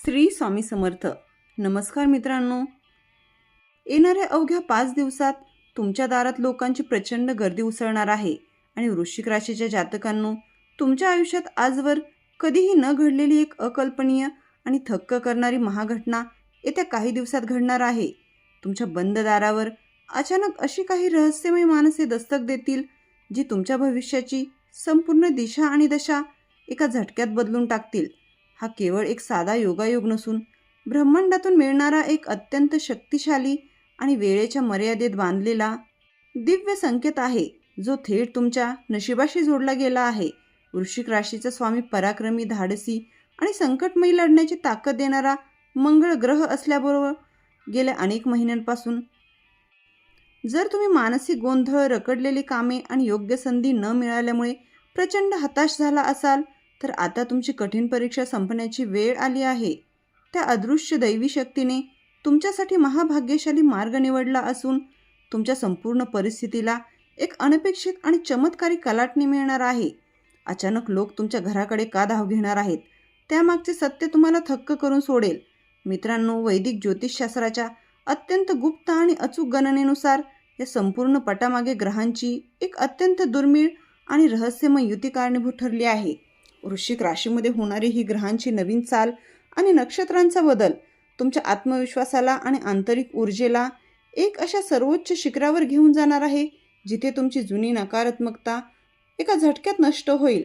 श्री स्वामी समर्थ. नमस्कार मित्रांनो. येणाऱ्या अवघ्या 5 दिवसात तुमच्या दारात लोकांची प्रचंड गर्दी उसळणार आहे आणि वृश्चिक राशीच्या जातकांनो, तुमच्या आयुष्यात आजवर कधीही न घडलेली एक अकल्पनीय आणि थक्क करणारी महाघटना येत्या काही दिवसात घडणार आहे. तुमच्या बंद दारावर अचानक अशी काही रहस्यमय माणसे दस्तक देतील जी तुमच्या भविष्याची संपूर्ण दिशा आणि दशा एका झटक्यात बदलून टाकतील. हा केवळ एक साधा योगायोग नसून ब्रह्मांडातून मिळणारा एक अत्यंत शक्तिशाली आणि वेळेच्या मर्यादेत बांधलेला दिव्य संकेत आहे, जो थेट तुमच्या नशिबाशी जोडला गेला आहे. वृश्चिक राशीचा स्वामी पराक्रमी, धाडसी आणि संकटमयी लढण्याची ताकद देणारा मंगळ ग्रह असल्याबरोबर गेल्या अनेक महिन्यांपासून जर तुम्ही मानसिक गोंधळ, रखडलेली कामे आणि योग्य संधी न मिळाल्यामुळे प्रचंड हताश झाला असाल, तर आता तुमची कठीण परीक्षा संपण्याची वेळ आली आहे. त्या अदृश्य दैवी शक्तीने तुमच्यासाठी महाभाग्यशाली मार्ग निवडला असून तुमच्या संपूर्ण परिस्थितीला एक अनपेक्षित आणि चमत्कारी कलाटणी मिळणार आहे. अचानक लोक तुमच्या घराकडे का धाव घेणार आहेत, त्यामागचे सत्य तुम्हाला थक्क करून सोडेल. मित्रांनो, वैदिक ज्योतिषशास्त्राच्या अत्यंत गुप्त आणि अचूक गणनेनुसार या संपूर्ण पटामागे ग्रहांची एक अत्यंत दुर्मिळ आणि रहस्यमय युती कारणीभूत ठरली आहे. वृश्चिक राशीमध्ये होणारी ही ग्रहांची नवीन चाल आणि नक्षत्रांचा बदल तुमच्या आत्मविश्वासाला आणि आंतरिक ऊर्जेला एक अशा सर्वोच्च शिखरावर घेऊन जाणार आहे, जिथे तुमची जुनी नकारात्मकता एका झटक्यात नष्ट होईल.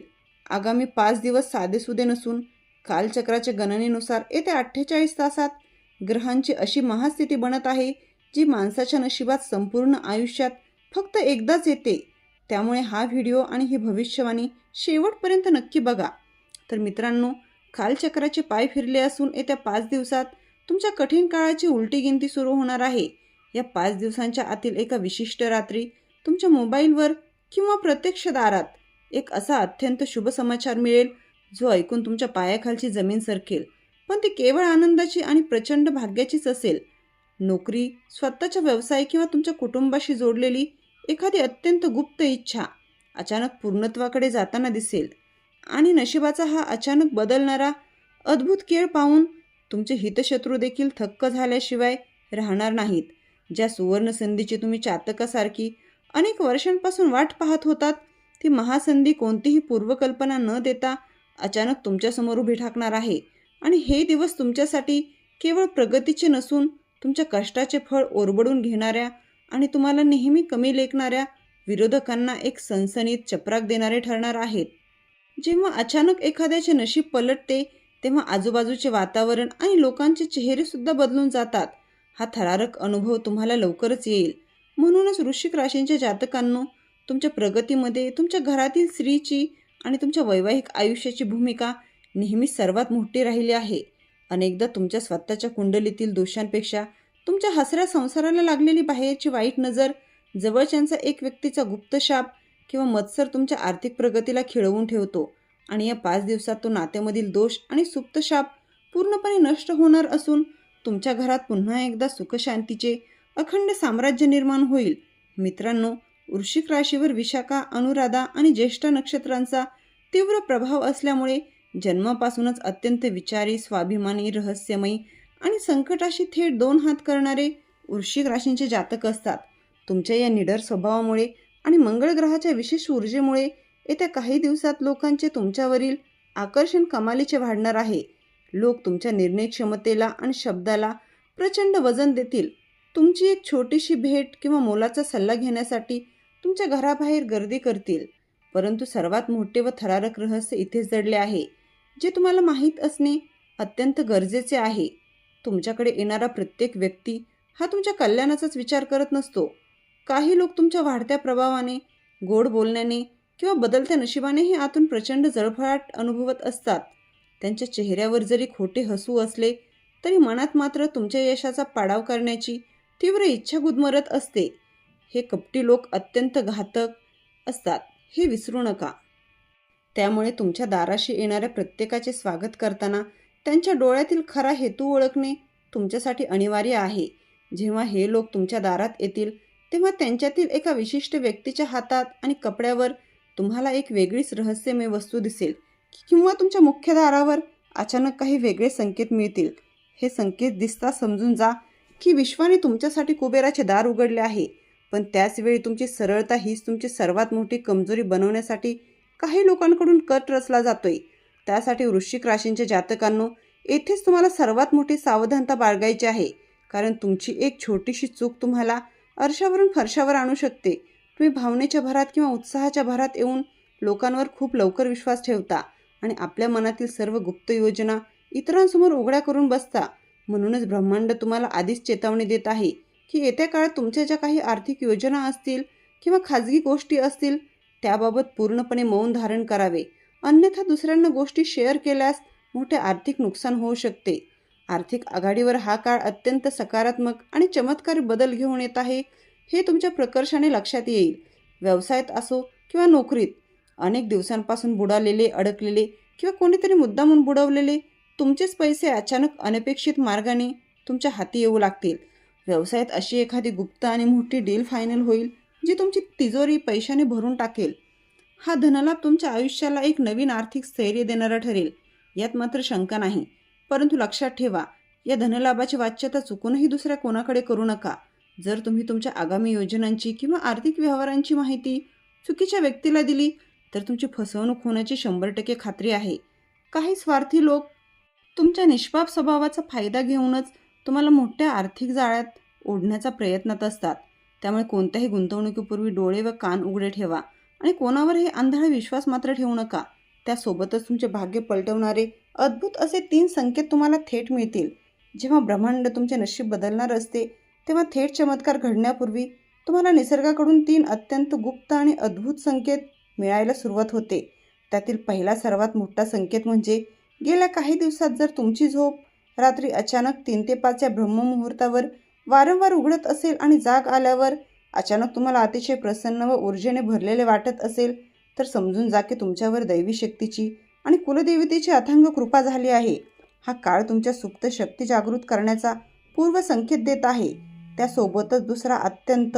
आगामी 5 दिवस साधेसुधे नसून कालचक्राच्या गणनेनुसार येत्या 48 तासात ग्रहांची अशी महास्थिती बनत आहे, जी माणसाच्या नशिबात संपूर्ण आयुष्यात फक्त एकदाच येते. त्यामुळे हा व्हिडिओ आणि ही भविष्यवाणी शेवटपर्यंत नक्की बघा. तर मित्रांनो, कालचक्राचे पाय फिरले असून येत्या 5 दिवसात तुमच्या कठीण काळाची उलटी गिनती सुरू होणार आहे. या 5 दिवसांच्या आतील एका विशिष्ट रात्री तुमच्या मोबाईलवर किंवा प्रत्यक्ष दारात एक असा अत्यंत शुभ समाचार मिळेल, जो ऐकून तुमच्या पायाखालची जमीन सरकेल. पण ती केवळ आनंदाची आणि प्रचंड भाग्याचीच असेल. नोकरी, स्वतःचा व्यवसाय किंवा तुमच्या कुटुंबाशी जोडलेली एखादी अत्यंत गुप्त इच्छा अचानक पूर्णत्वाकडे जाताना दिसेल. आणि नशिबाचा हा अचानक बदलणारा अद्भुत खेळ पाहून तुमचे हितशत्रू देखील थक्क झाल्याशिवाय राहणार नाहीत. ज्या सुवर्ण संधीची तुम्ही चातकासारखी अनेक वर्षांपासून वाट पाहत होतात, ती महासंधी कोणतीही पूर्वकल्पना न देता अचानक तुमच्यासमोर उभी ठाकणार आहे. आणि हे दिवस तुमच्यासाठी केवळ प्रगतीचे नसून तुमच्या कष्टाचे फळ ओरबडून घेणाऱ्या आणि तुम्हाला नेहमी कमी लेखणाऱ्या विरोधकांना एक सनसनीत चपराक देणारे ठरणार आहेत. जेव्हा अचानक एखाद्याचे नशीब पलटते, तेव्हा आजूबाजूचे वातावरण आणि लोकांचे चेहरे सुद्धा बदलून जातात. हा थरारक अनुभव तुम्हाला लवकरच येईल. म्हणूनच वृश्चिक राशींच्या जातकांनो, तुमच्या प्रगतीमध्ये तुमच्या घरातील स्त्रीची आणि तुमच्या वैवाहिक आयुष्याची भूमिका नेहमीच सर्वात मोठी राहिली आहे. अनेकदा तुमच्या स्वतःच्या कुंडलीतील दोषांपेक्षा तुमच्या हसऱ्या संसाराला लागलेली बाहेरची वाईट नजर, जवळच्यांचा एक व्यक्तीचा गुप्त शाप किंवा मत्सर तुमच्या आर्थिक प्रगतीला खिळवून ठेवतो. आणि या 5 दिवसात तो नात्यामधील दोष आणि सुप्त शाप पूर्णपणे नष्ट होणार असून तुमच्या घरात पुन्हा एकदा सुखशांतीचे अखंड साम्राज्य निर्माण होईल. मित्रांनो, वृश्चिक राशीवर विशाखा, अनुराधा आणि ज्येष्ठा नक्षत्रांचा तीव्र प्रभाव असल्यामुळे जन्मापासूनच अत्यंत विचारी, स्वाभिमानी, रहस्यमयी आणि संकटाशी थेट 2 हात करणारे वृश्चिक राशींचे जातक असतात. तुमच्या या निडर स्वभावामुळे आणि मंगळ ग्रहाच्या विशेष ऊर्जेमुळे येत्या काही दिवसात लोकांचे तुमच्यावरील आकर्षण कमालीचे वाढणार आहे. लोक तुमच्या निर्णय क्षमतेला आणि शब्दाला प्रचंड वजन देतील. तुमची एक छोटीशी भेट किंवा मोलाचा सल्ला घेण्यासाठी तुमच्या घराबाहेर गर्दी करतील. परंतु सर्वात मोठे व थरारक रहस्य इथेच दडले आहे, जे तुम्हाला माहीत असणे अत्यंत गरजेचे आहे. तुमच्याकडे येणारा प्रत्येक व्यक्ती हा तुमच्या कल्याणाचाच विचार करत नसतो. काही लोक तुमच्या वाढत्या प्रभावाने, गोड बोलण्याने किंवा बदलत्या नशिबानेही आतून प्रचंड जळफळाट अनुभवत असतात. त्यांच्या चेहऱ्यावर जरी खोटे हसू असले, तरी मनात मात्र तुमच्या यशाचा पाडाव करण्याची तीव्र इच्छा गुदमरत असते. हे कपटी लोक अत्यंत घातक असतात, हे विसरू नका. त्यामुळे तुमच्या दाराशी येणाऱ्या प्रत्येकाचे स्वागत करताना त्यांच्या डोळ्यातील खरा हेतू ओळखणे तुमच्यासाठी अनिवार्य आहे. जेव्हा हे लोक तुमच्या दारात येतील, तेव्हा त्यांच्यातील एका विशिष्ट व्यक्तीच्या हातात आणि कपड्यावर तुम्हाला एक वेगळीच रहस्यमय वस्तू दिसेल. किंवा तुमच्या मुख्य दारावर अचानक काही वेगळे संकेत मिळतील. हे संकेत दिसता समजून जा की विश्वाने तुमच्यासाठी कुबेराचे दार उघडले आहे. पण त्याच वेळी तुमची सरळता हीच तुमची सर्वात मोठी कमजोरी बनवण्यासाठी काही लोकांकडून कट रचला जातोय. त्यासाठी वृश्चिक राशींच्या जातकांनो, येथेच तुम्हाला सर्वात मोठी सावधानता बाळगायची आहे. कारण तुमची एक छोटीशी चूक तुम्हाला अर्शावरून फरशावर आणू शकते. तुम्ही भावनेच्या भरात किंवा उत्साहाच्या भरात येऊन लोकांवर खूप लवकर विश्वास ठेवता आणि आपल्या मनातील सर्व गुप्त योजना इतरांसमोर उघड्या करून बसता. म्हणूनच ब्रह्मांड तुम्हाला आधीच चेतावणी देत आहे की येत्या काळात तुमच्या ज्या काही आर्थिक योजना असतील किंवा खाजगी गोष्टी असतील त्याबाबत पूर्णपणे मौन धारण करावे. अन्यथा दुसऱ्यांना गोष्टी शेअर केल्यास मोठे आर्थिक नुकसान होऊ शकते. आर्थिक आघाडीवर हा काळ अत्यंत सकारात्मक आणि चमत्कारी बदल घेऊन येत आहे हे तुमच्या प्रकर्षाने लक्षात येईल. व्यवसायात असो किंवा नोकरीत अनेक दिवसांपासून बुडालेले, अडकलेले किंवा कोणीतरी मुद्दामून बुडवलेले तुमचेच पैसे अचानक अनपेक्षित मार्गाने तुमच्या हाती येऊ लागतील. व्यवसायात अशी एखादी गुप्त आणि मोठी डील फायनल होईल जी तुमची तिजोरी पैशाने भरून टाकेल. हा धनलाभ तुमच्या आयुष्याला एक नवीन आर्थिक स्थैर्य देणारा ठरेल, यात मात्र शंका नाही. परंतु लक्षात ठेवा, या धनलाभाची वाच्यता चुकूनही दुसऱ्या कोणाकडे करू नका. जर तुम्ही तुमच्या आगामी योजनांची किंवा आर्थिक व्यवहारांची माहिती चुकीच्या व्यक्तीला दिली तर तुमची फसवणूक होण्याची 100% खात्री आहे. काही स्वार्थी लोक तुमच्या निष्पाप स्वभावाचा फायदा घेऊनच तुम्हाला मोठ्या आर्थिक जाळ्यात ओढण्याचा प्रयत्नात असतात. त्यामुळे कोणत्याही गुंतवणुकीपूर्वी डोळे व कान उघडे ठेवा आणि कोणावरही अंधाळा विश्वास मात्र ठेवू नका. त्यासोबतच तुमचे भाग्य पलटवणारे अद्भुत असे 3 संकेत तुम्हाला थेट मिळतील. जेव्हा ब्रह्मांड तुमचे नशीब बदलणार असते तेव्हा थेट चमत्कार घडण्यापूर्वी तुम्हाला निसर्गाकडून 3 अत्यंत गुप्त आणि अद्भुत संकेत मिळायला सुरुवात होते. त्यातील पहिला सर्वात मोठा संकेत म्हणजे गेल्या काही दिवसात जर तुमची झोप रात्री अचानक 3 ते 5 या ब्रह्ममुहूर्तावर वारंवार उघडत असेल आणि जाग आल्यावर अचानक तुम्हाला अतिशय प्रसन्न व ऊर्जेने भरलेले वाटत असेल तर समजून जा की तुमच्यावर दैवी शक्तीची आणि कुलदेवतेची अथांग कृपा झाली आहे. हा काळ तुमच्या सुप्त शक्ती जागृत करण्याचा पूर्व संकेत देत आहे. त्यासोबतच दुसरा अत्यंत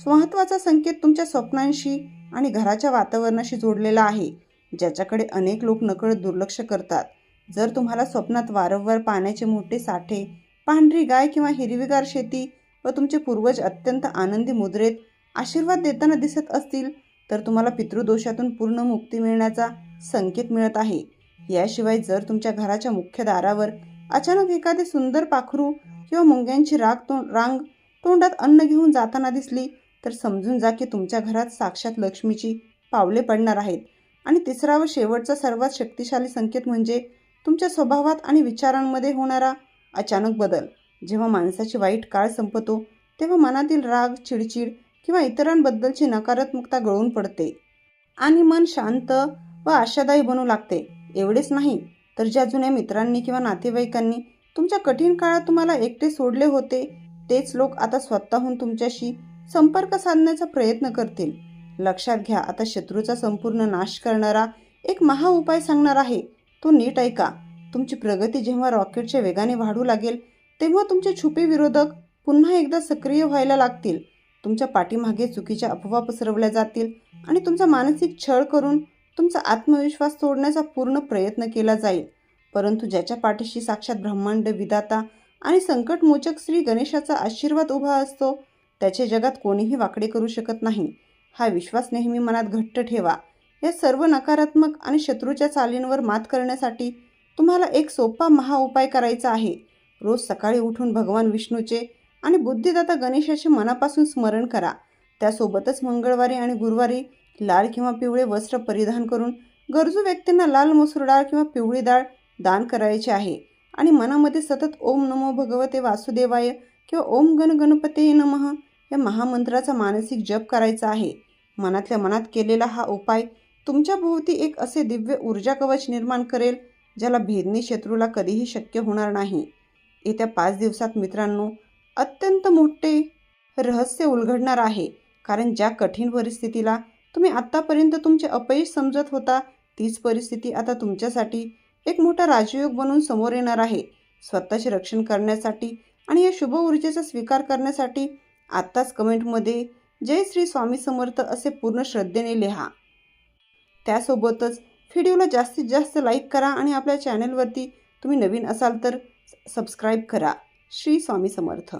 महत्त्वाचा संकेत तुमच्या स्वप्नांशी आणि घराच्या वातावरणाशी जोडलेला आहे, ज्याच्याकडे अनेक लोक नकळत दुर्लक्ष करतात. जर तुम्हाला स्वप्नात वारंवार पाण्याचे मोठे साठे, पांढरी गाय किंवा हिरवीगार शेती व तुमचे पूर्वज अत्यंत आनंदी मुद्रेत आशीर्वाद देताना दिसत असतील तर तुम्हाला पितृदोषातून पूर्ण मुक्ती मिळण्याचा संकेत मिळत आहे. याशिवाय जर तुमच्या घराच्या मुख्य दारावर अचानक एखादे सुंदर पाखरू किंवा मुंग्यांची रांग तोंडात अन्न घेऊन जाताना दिसली तर समजून जा की तुमच्या घरात साक्षात लक्ष्मीची पावले पडणार आहेत. आणि तिसरा व शेवटचा सर्वात शक्तिशाली संकेत म्हणजे तुमच्या स्वभावात आणि विचारांमध्ये होणारा अचानक बदल. जेव्हा माणसाची वाईट काळ संपतो तेव्हा मनातील राग, चिडचिड किंवा इतरांबद्दलची नकारात्मकता गळून पडते आणि मन शांत व आशादायी बनू लागते. एवढेच नाही तर ज्या जुन्या मित्रांनी किंवा नातेवाईकांनी तुमच्या कठीण काळात तुम्हाला एकटे सोडले होते तेच लोक आता स्वतःहून तुमच्याशी संपर्क साधण्याचा प्रयत्न करतील. लक्षात घ्या, आता शत्रूचा संपूर्ण नाश करणारा एक महा उपाय सांगणार आहे. तो नीट ऐका. तुमची प्रगती जेव्हा रॉकेटच्या वेगाने वाढू लागेल तेव्हा तुमचे छुपे विरोधक पुन्हा एकदा सक्रिय व्हायला लागतील. तुमच्या पाठीमागे चुकीच्या अफवा पसरवल्या जातील आणि तुमचा मानसिक छळ करून तुमचा आत्मविश्वास तोडण्याचा पूर्ण प्रयत्न केला जाईल. परंतु ज्याच्या पाठीशी साक्षात ब्रह्मांड विधाता आणि संकटमोचक श्री गणेशाचा आशीर्वाद उभा असतो त्याचे जगात कोणीही वाकडे करू शकत नाही. हा विश्वास नेहमी मनात घट्ट ठेवा. या सर्व नकारात्मक आणि शत्रूच्या चालींवर मात करण्यासाठी तुम्हाला एक सोपा महाउपाय करायचा आहे. रोज सकाळी उठून भगवान विष्णूचे आणि बुद्धिदाता गणेशाचे मनापासून स्मरण करा. त्यासोबतच मंगळवारी आणि गुरुवारी लाल किंवा पिवळे वस्त्र परिधान करून गरजू व्यक्तींना लाल मसूर डाळ किंवा पिवळी डाळ दान करायचे आहे. आणि मनामध्ये सतत ओम नमो भगवते वासुदेवाय किंवा ओम गण गणपते नमः या महामंत्राचा मानसिक जप करायचा आहे. मनातल्या मनात केलेला हा उपाय तुमच्या भोवती एक असे दिव्य ऊर्जा कवच निर्माण करेल ज्याला भेदणी शत्रूला कधीही शक्य होणार नाही. येत्या 5 दिवसात मित्रांनो अत्यंत मोठे रहस्य उलगडणार आहे. कारण ज्या कठीण परिस्थितीला तुम्ही आत्तापर्यंत तुमचे अपयश समजत होता तीच परिस्थिती आता तुमच्यासाठी एक मोठा राजयोग बनून समोर येणार आहे. स्वतःचे रक्षण करण्यासाठी आणि या शुभ ऊर्जेचा स्वीकार करण्यासाठी आत्ताच कमेंटमध्ये जय श्री स्वामी समर्थ असे पूर्ण श्रद्धेने लिहा. त्यासोबतच व्हिडिओला जास्तीत जास्त लाईक करा आणि आपल्या चॅनलवरती तुम्ही नवीन असाल तर सबस्क्राईब करा. श्री स्वामी समर्थ.